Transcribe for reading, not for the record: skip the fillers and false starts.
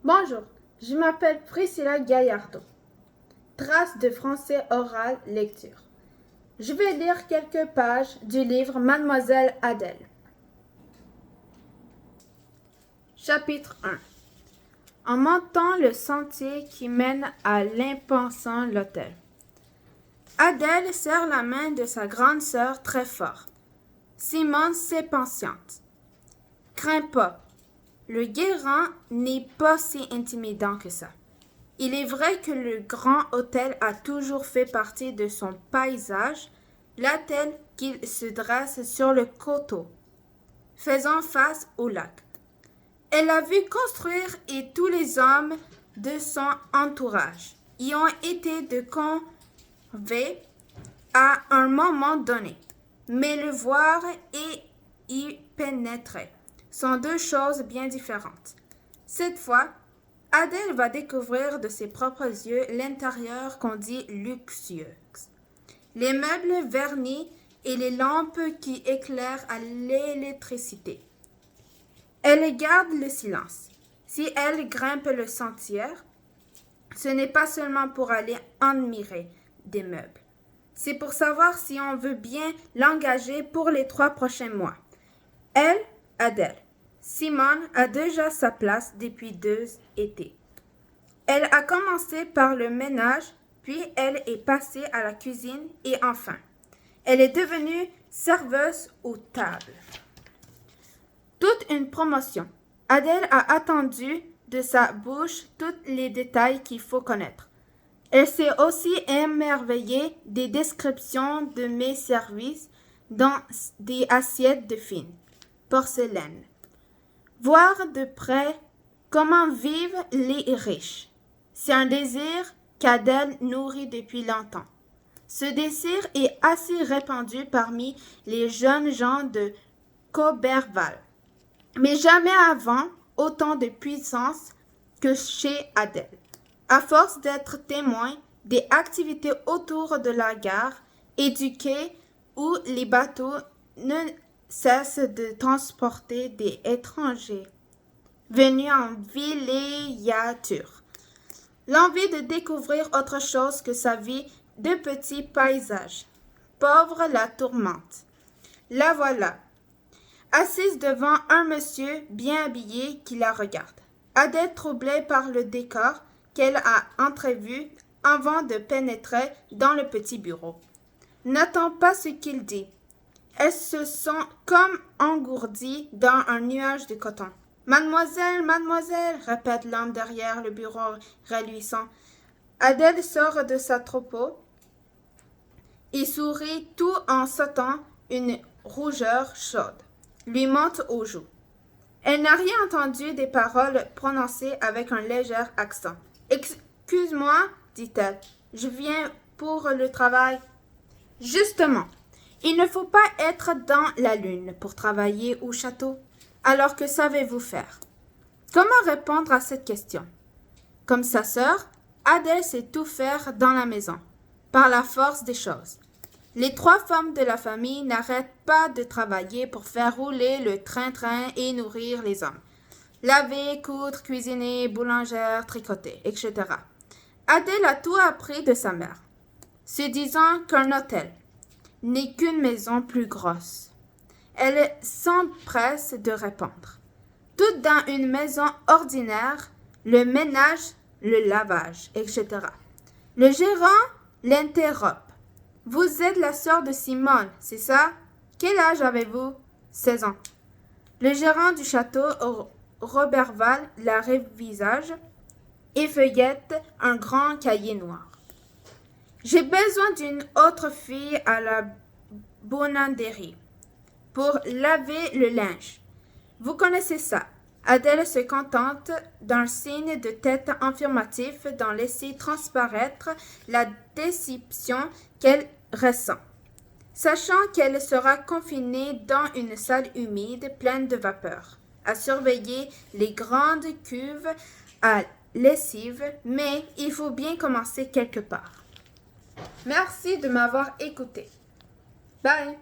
Bonjour, je m'appelle Priscilla Gallardo. Traces de français oral lecture. Je vais lire quelques pages du livre Mademoiselle Adèle. Chapitre 1. En montant le sentier qui mène à l'impensant l'hôtel. Adèle serre la main de sa grande sœur très fort. Simone s'impatiente. Crains pas. Le guérant n'est pas si intimidant que ça. Il est vrai que le grand hôtel a toujours fait partie de son paysage, là tel qu'il se dresse sur le coteau, faisant face au lac. Elle l'a vu construire et tous les hommes de son entourage y ont été de conviés à un moment donné. Mais le voir et y pénétrer sont deux choses bien différentes. Cette fois, Adèle va découvrir de ses propres yeux l'intérieur qu'on dit luxueux. Les meubles vernis et les lampes qui éclairent à l'électricité. Elle garde le silence. Si elle grimpe le sentier, ce n'est pas seulement pour aller admirer des meubles. C'est pour savoir si on veut bien l'engager pour les 3 prochains mois. Elle, Adèle. Simone a déjà sa place depuis 2 étés. Elle a commencé par le ménage, puis elle est passée à la cuisine et enfin, elle est devenue serveuse aux tables. Toute une promotion. Adèle a attendu de sa bouche tous les détails qu'il faut connaître. Elle s'est aussi émerveillée des descriptions de mes services dans des assiettes de fine porcelaine. Voir de près comment vivent les riches. C'est un désir qu'Adèle nourrit depuis longtemps. Ce désir est assez répandu parmi les jeunes gens de Coberval, mais jamais avant autant de puissance que chez Adèle. À force d'être témoin des activités autour de la gare et du quai où les bateaux ne cessent de transporter des étrangers venus en villégiature. L'envie de découvrir autre chose que sa vie de petit paysage. Pauvre la tourmente. La voilà, assise devant un monsieur bien habillé qui la regarde. Adèle, troublée par le décor qu'elle a entrevu avant de pénétrer dans le petit bureau, n'attend pas ce qu'il dit. Elle se sent comme engourdie dans un nuage de coton. Mademoiselle, mademoiselle, répète l'homme derrière le bureau reluisant. Adèle sort de sa troupeau et sourit tout en sautant une rougeur chaude lui monte aux joues. Elle n'a rien entendu des paroles prononcées avec un léger accent. Excuse-moi, dit-elle, je viens pour le travail. Justement, il ne faut pas être dans la lune pour travailler au château. Alors que savez-vous faire? Comment répondre à cette question? Comme sa sœur, Adèle sait tout faire dans la maison, par la force des choses. Les 3 femmes de la famille n'arrêtent pas de travailler pour faire rouler le train-train et nourrir les hommes. Laver, coudre, cuisiner, boulangère, tricoter, etc. Adèle a tout appris de sa mère, se disant qu'un hôtel n'est qu'une maison plus grosse. Elle s'empresse de répondre. Tout dans une maison ordinaire, le ménage, le lavage, etc. Le gérant l'interrompt. Vous êtes la sœur de Simone, c'est ça? Quel âge avez-vous? 16 ans. Le gérant du château, Roberval, la révisage et feuillette un grand cahier noir. J'ai besoin d'une autre fille à la bonanderie pour laver le linge. Vous connaissez ça. Adèle se contente d'un signe de tête affirmatif d'en laisser transparaître la déception qu'elle ressent, sachant qu'elle sera confinée dans une salle humide pleine de vapeur, à surveiller les grandes cuves à lessive, mais il faut bien commencer quelque part. Merci de m'avoir écouté. Bye!